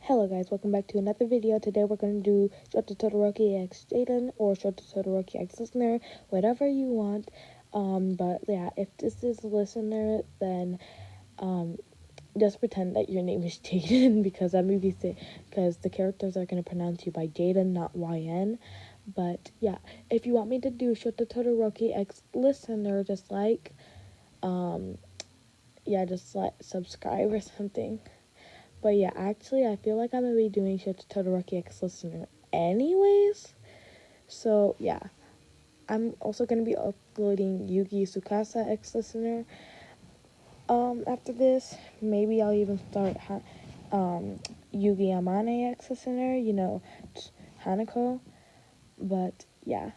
Hello guys, welcome back to another video. Today we're going to do Shoto Todoroki X Jaden or Shoto Todoroki X Listener, whatever you want. But yeah, if this is a listener, then just pretend that your name is Jaden because because the characters are going to pronounce you by Jaden, not YN. But yeah, if you want me to do Shoto Todoroki X Listener, just subscribe or something. But yeah, actually, I feel like I'm going to be doing Shoto Todoroki X Listener anyways. So yeah, I'm also going to be uploading Yugi Tsukasa X Listener. After this, maybe I'll even start Yugi Amane X Listener, Hanako. But yeah,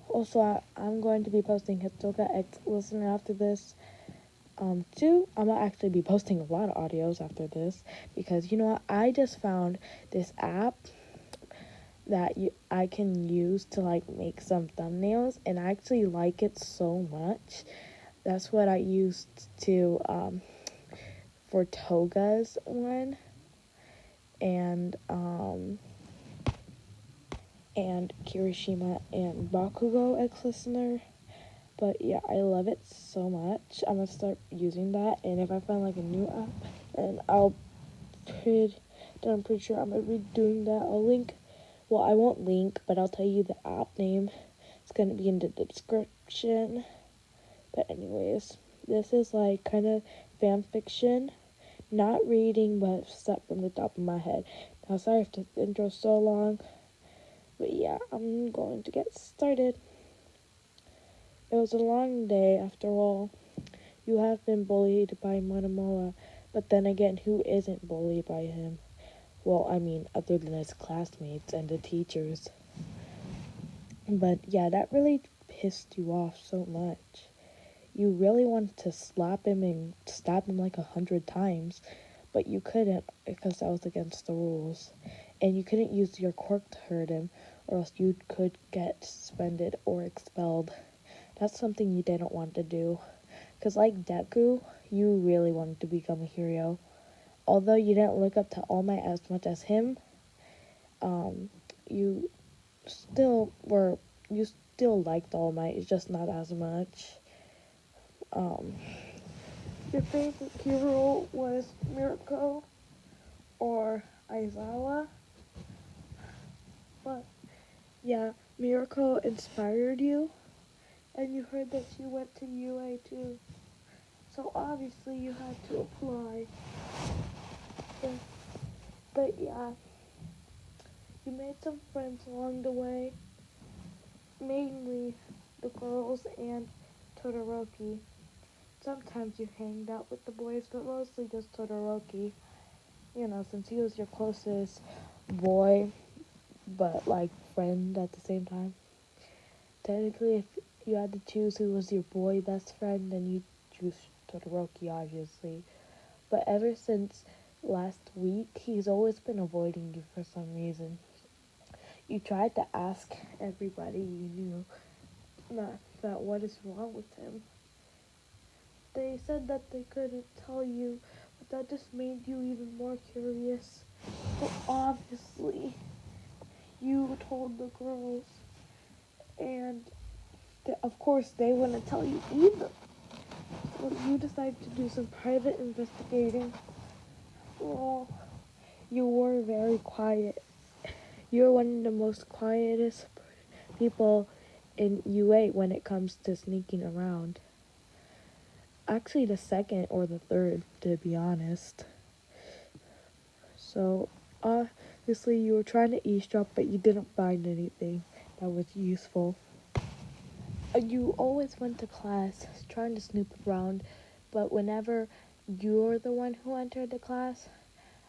also I'm going to be posting Hisoka X Listener after this. Too, I'm gonna actually be posting a lot of audios after this because you know what? I just found this app that I can use to make some thumbnails, and I actually like it so much. That's what I used to for Toga's one and Kirishima and Bakugo X Listener. But yeah, I love it so much. I'm gonna start using that, and if I find a new app, and I'm pretty sure I'm gonna be doing that. I won't link, but I'll tell you the app name. It's gonna be in the description. But anyways, this is kind of fan fiction, not reading, but stuff from the top of my head. Now, sorry if the intro's so long, but yeah, I'm going to get started. It was a long day after all. You have been bullied by Monomoa, but then again, who isn't bullied by him? Well, I mean, other than his classmates and the teachers. But yeah, that really pissed you off so much. You really wanted to slap him and stab him 100 times, but you couldn't because that was against the rules. And you couldn't use your quirk to hurt him, or else you could get suspended or expelled. That's something you didn't want to do. Because like Deku, you really wanted to become a hero. Although you didn't look up to All Might as much as him, you still liked All Might, it's just not as much. Your favorite hero was Mirko or Aizawa. But yeah, Mirko inspired you, and you heard that she went to UA too. So obviously you had to apply. But yeah, you made some friends along the way, mainly the girls and Todoroki. Sometimes you hanged out with the boys, but mostly just Todoroki. Since he was your closest boy, but friend at the same time. Technically, if you had to choose who was your boy best friend, then you choose Todoroki, obviously. But ever since last week, he's always been avoiding you for some reason. You tried to ask everybody you knew that what is wrong with him. They said that they couldn't tell you, but that just made you even more curious. So obviously, you told the girls, and of course they wouldn't tell you either. So you decided to do some private investigating. Well, you were very quiet. You're one of the most quietest people in UA when it comes to sneaking around. Actually, the second or the third, to be honest. So, obviously you were trying to eavesdrop, but you didn't find anything that was useful. You always went to class trying to snoop around, but whenever you're the one who entered the class,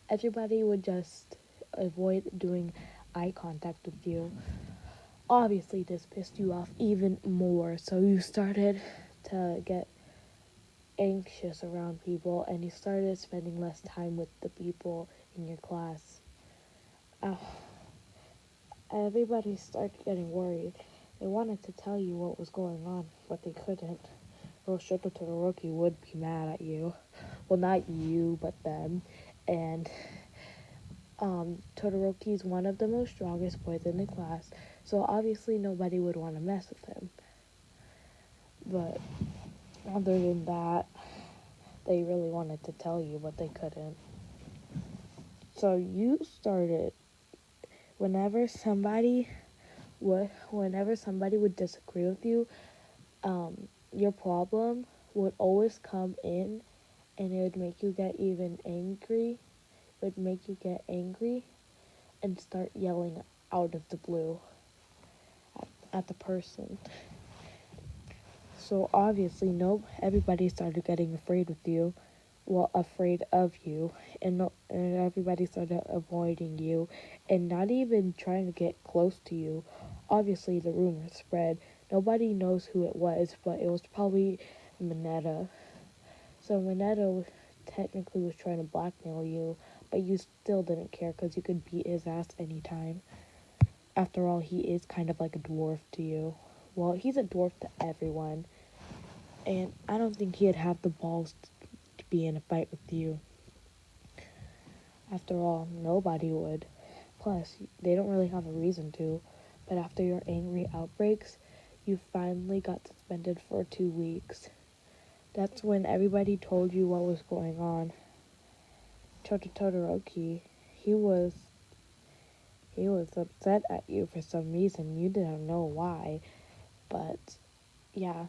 everybody would just avoid doing eye contact with you. Obviously, this pissed you off even more, so you started to get anxious around people, and you started spending less time with the people in your class. Everybody started getting worried. They wanted to tell you what was going on, but they couldn't. Or Shoto Todoroki would be mad at you. Well, not you, but them. And Todoroki is one of the most strongest boys in the class, so obviously nobody would want to mess with him. But other than that, they really wanted to tell you, but they couldn't. So you started whenever somebody would disagree with you, your problem would always come in, and it would make you get even angry. It would make you get angry and start yelling out of the blue at the person. So obviously, everybody started getting afraid with you, afraid of you, and everybody started avoiding you, and not even trying to get close to you. Obviously, the rumor spread. Nobody knows who it was, but it was probably Mineta. So Mineta technically was trying to blackmail you, but you still didn't care because you could beat his ass anytime. After all, he is kind of like a dwarf to you. Well, he's a dwarf to everyone. And I don't think he'd have the balls to be in a fight with you. After all, nobody would. Plus, they don't really have a reason to. But after your angry outbreaks, you finally got suspended for 2 weeks. That's when everybody told you what was going on. Shoto Todoroki, he was upset at you for some reason. You didn't know why. But, yeah,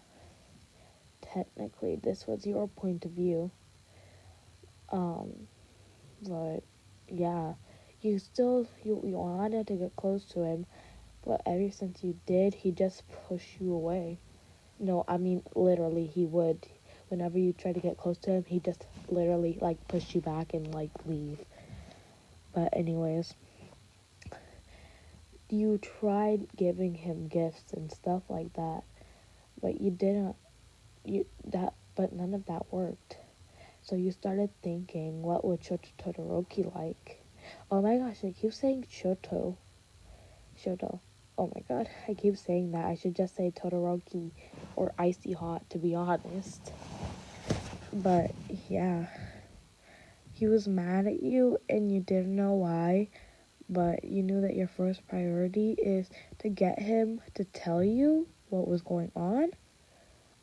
technically, this was your point of view. But yeah, you wanted to get close to him, but ever since you did, he just pushed you away. No, I mean literally, he would. Whenever you try to get close to him, he just literally like push you back and like leave. But anyways, you tried giving him gifts and stuff like that, but you didn't. But none of that worked. So you started thinking, what would Shoto Todoroki like? Oh my gosh, I keep saying Shoto. Shoto. Oh my god, I keep saying that. I should just say Todoroki or Icy Hot, to be honest. But yeah, he was mad at you and you didn't know why, but you knew that your first priority is to get him to tell you what was going on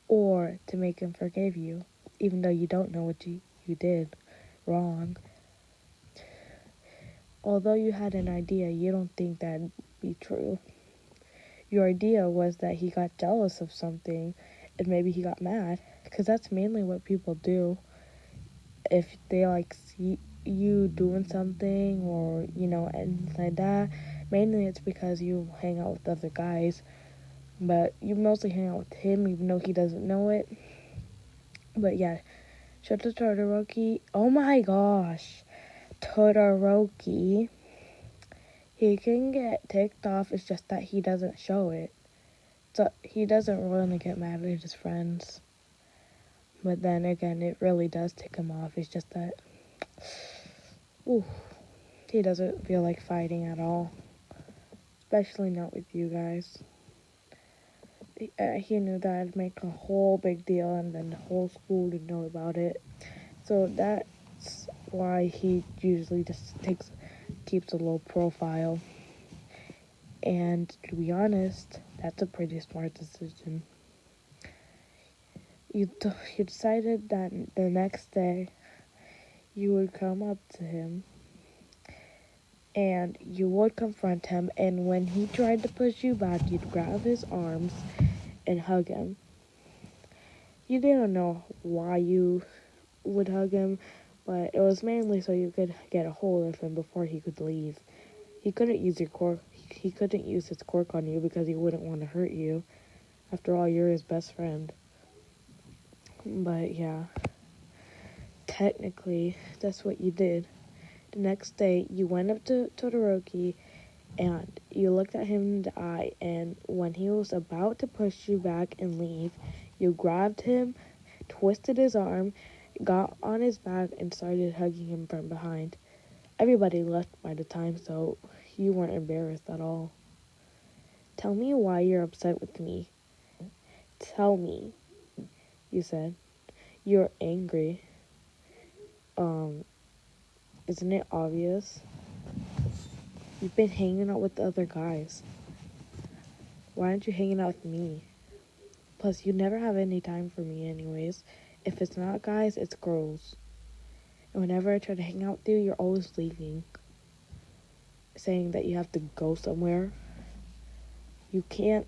or to make him forgive you, even though you don't know what you did wrong. Although you had an idea, you don't think that'd be true. Your idea was that he got jealous of something and maybe he got mad, because that's mainly what people do. If they like see you doing something or and like that, mainly it's because you hang out with other guys, but you mostly hang out with him even though he doesn't know it. But yeah, Shoto Todoroki, oh my gosh, Todoroki, he can get ticked off, it's just that he doesn't show it. So he doesn't really get mad at his friends. But then again, it really does tick him off. It's just that, he doesn't feel like fighting at all. Especially not with you guys. He knew that I'd make a whole big deal and then the whole school would know about it. So that's why he usually just keeps a low profile. And to be honest, that's a pretty smart decision. You decided that the next day you would come up to him and you would confront him, and when he tried to push you back, you'd grab his arms and hug him. You didn't know why you would hug him, but it was mainly so you could get a hold of him before he could leave. He couldn't use he couldn't use his quirk on you because he wouldn't want to hurt you. After all, you're his best friend. But yeah, technically, that's what you did. The next day, you went up to Todoroki and you looked at him in the eye, and when he was about to push you back and leave, you grabbed him, twisted his arm, got on his back, and started hugging him from behind. Everybody left by the time, so you weren't embarrassed at all. Tell me why you're upset with me. Tell me, you said. You're angry. Isn't it obvious? You've been hanging out with the other guys. Why aren't you hanging out with me? Plus, you never have any time for me anyways. If it's not guys, it's girls. And whenever I try to hang out with you, you're always leaving. Saying that you have to go somewhere. You can't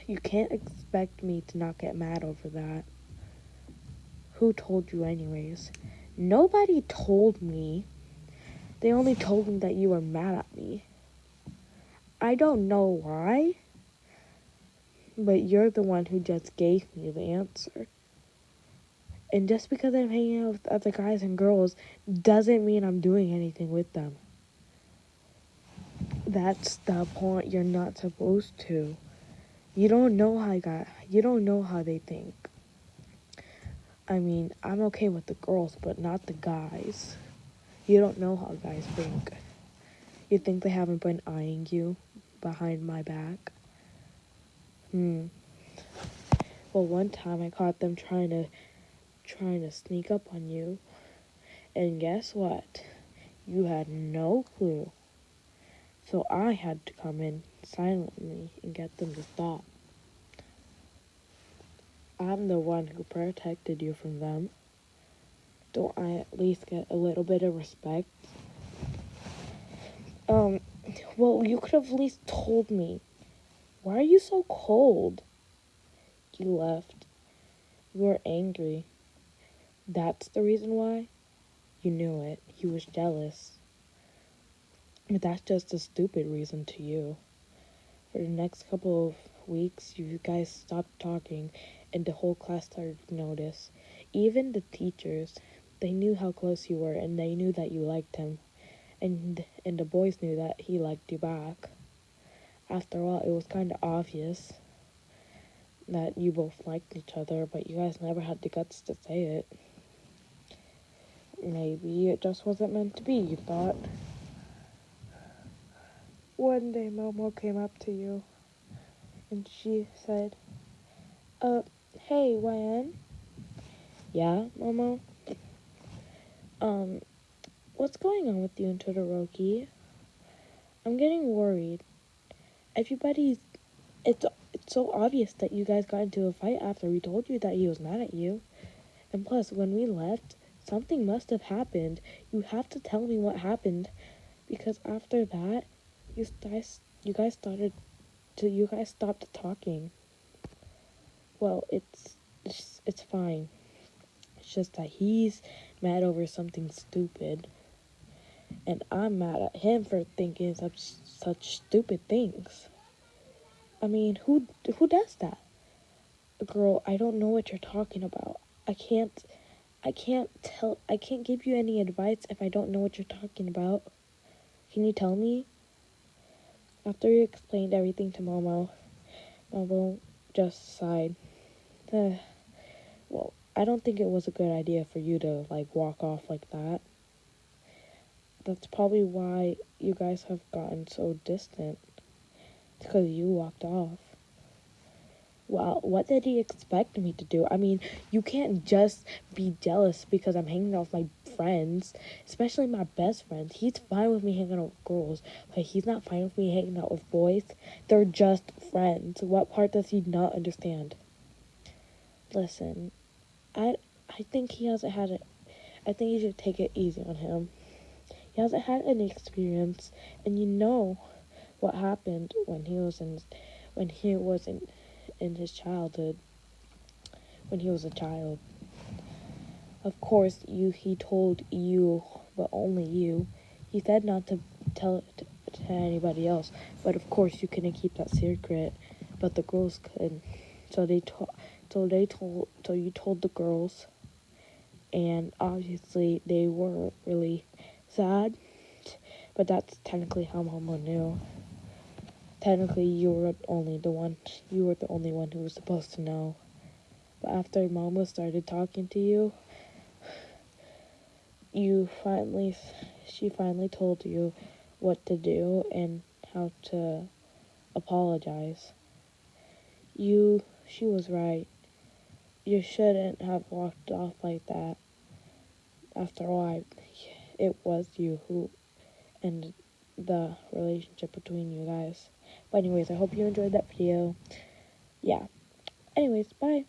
expect me to not get mad over that. Who told you anyways? Nobody told me. They only told me that you were mad at me. I don't know why, but you're the one who just gave me the answer. And just because I'm hanging out with other guys and girls doesn't mean I'm doing anything with them. That's the point. You're not supposed to. You don't know how they think. I mean, I'm okay with the girls, but not the guys. You don't know how guys think. You think they haven't been eyeing you behind my back? Well, one time I caught them trying to sneak up on you. And guess what? You had no clue. So I had to come in silently and get them to stop. I'm the one who protected you from them. Don't I at least get a little bit of respect? Well, you could have at least told me. Why are you so cold? You left. You were angry. That's the reason why? You knew it. He was jealous. But that's just a stupid reason to you. For the next couple of weeks, you guys stopped talking, and the whole class started to notice. Even the teachers, they knew how close you were, and they knew that you liked him. And the boys knew that he liked you back. After all, it was kind of obvious that you both liked each other, but you guys never had the guts to say it. Maybe it just wasn't meant to be, you thought. One day, Momo came up to you, and she said, hey, YN? Yeah, Momo? What's going on with you and Todoroki? I'm getting worried. It's so obvious that you guys got into a fight after we told you that he was mad at you. And plus, when we left, something must have happened. You have to tell me what happened. Because after that, you guys stopped talking. Well, it's fine. It's just that he's mad over something stupid. And I'm mad at him for thinking such stupid things. I mean, who does that? Girl, I don't know what you're talking about. I can't give you any advice if I don't know what you're talking about. Can you tell me? After you explained everything to Momo just sighed. Well, I don't think it was a good idea for you to, walk off like that. That's probably why you guys have gotten so distant. It's because you walked off. Well, what did he expect me to do? I mean, you can't just be jealous because I'm hanging out with my friends, especially my best friends. He's fine with me hanging out with girls, but he's not fine with me hanging out with boys. They're just friends. What part does he not understand? Listen, I think he hasn't had it. I think you should take it easy on him. He hasn't had any experience, and you know what happened when he was in his childhood, when he was a child. Of course, he told you, but only you. He said not to tell it to anybody else, but of course you couldn't keep that secret, but the girls could. So you told the girls, and obviously they were really sad, but that's technically how Momo knew. Technically, you were the only one who was supposed to know. But after Mama started talking to you, she finally told you what to do and how to apologize. She was right. You shouldn't have walked off like that. After all, it was you who ended the relationship between you guys. But anyways, I hope you enjoyed that video. Yeah. Anyways, bye.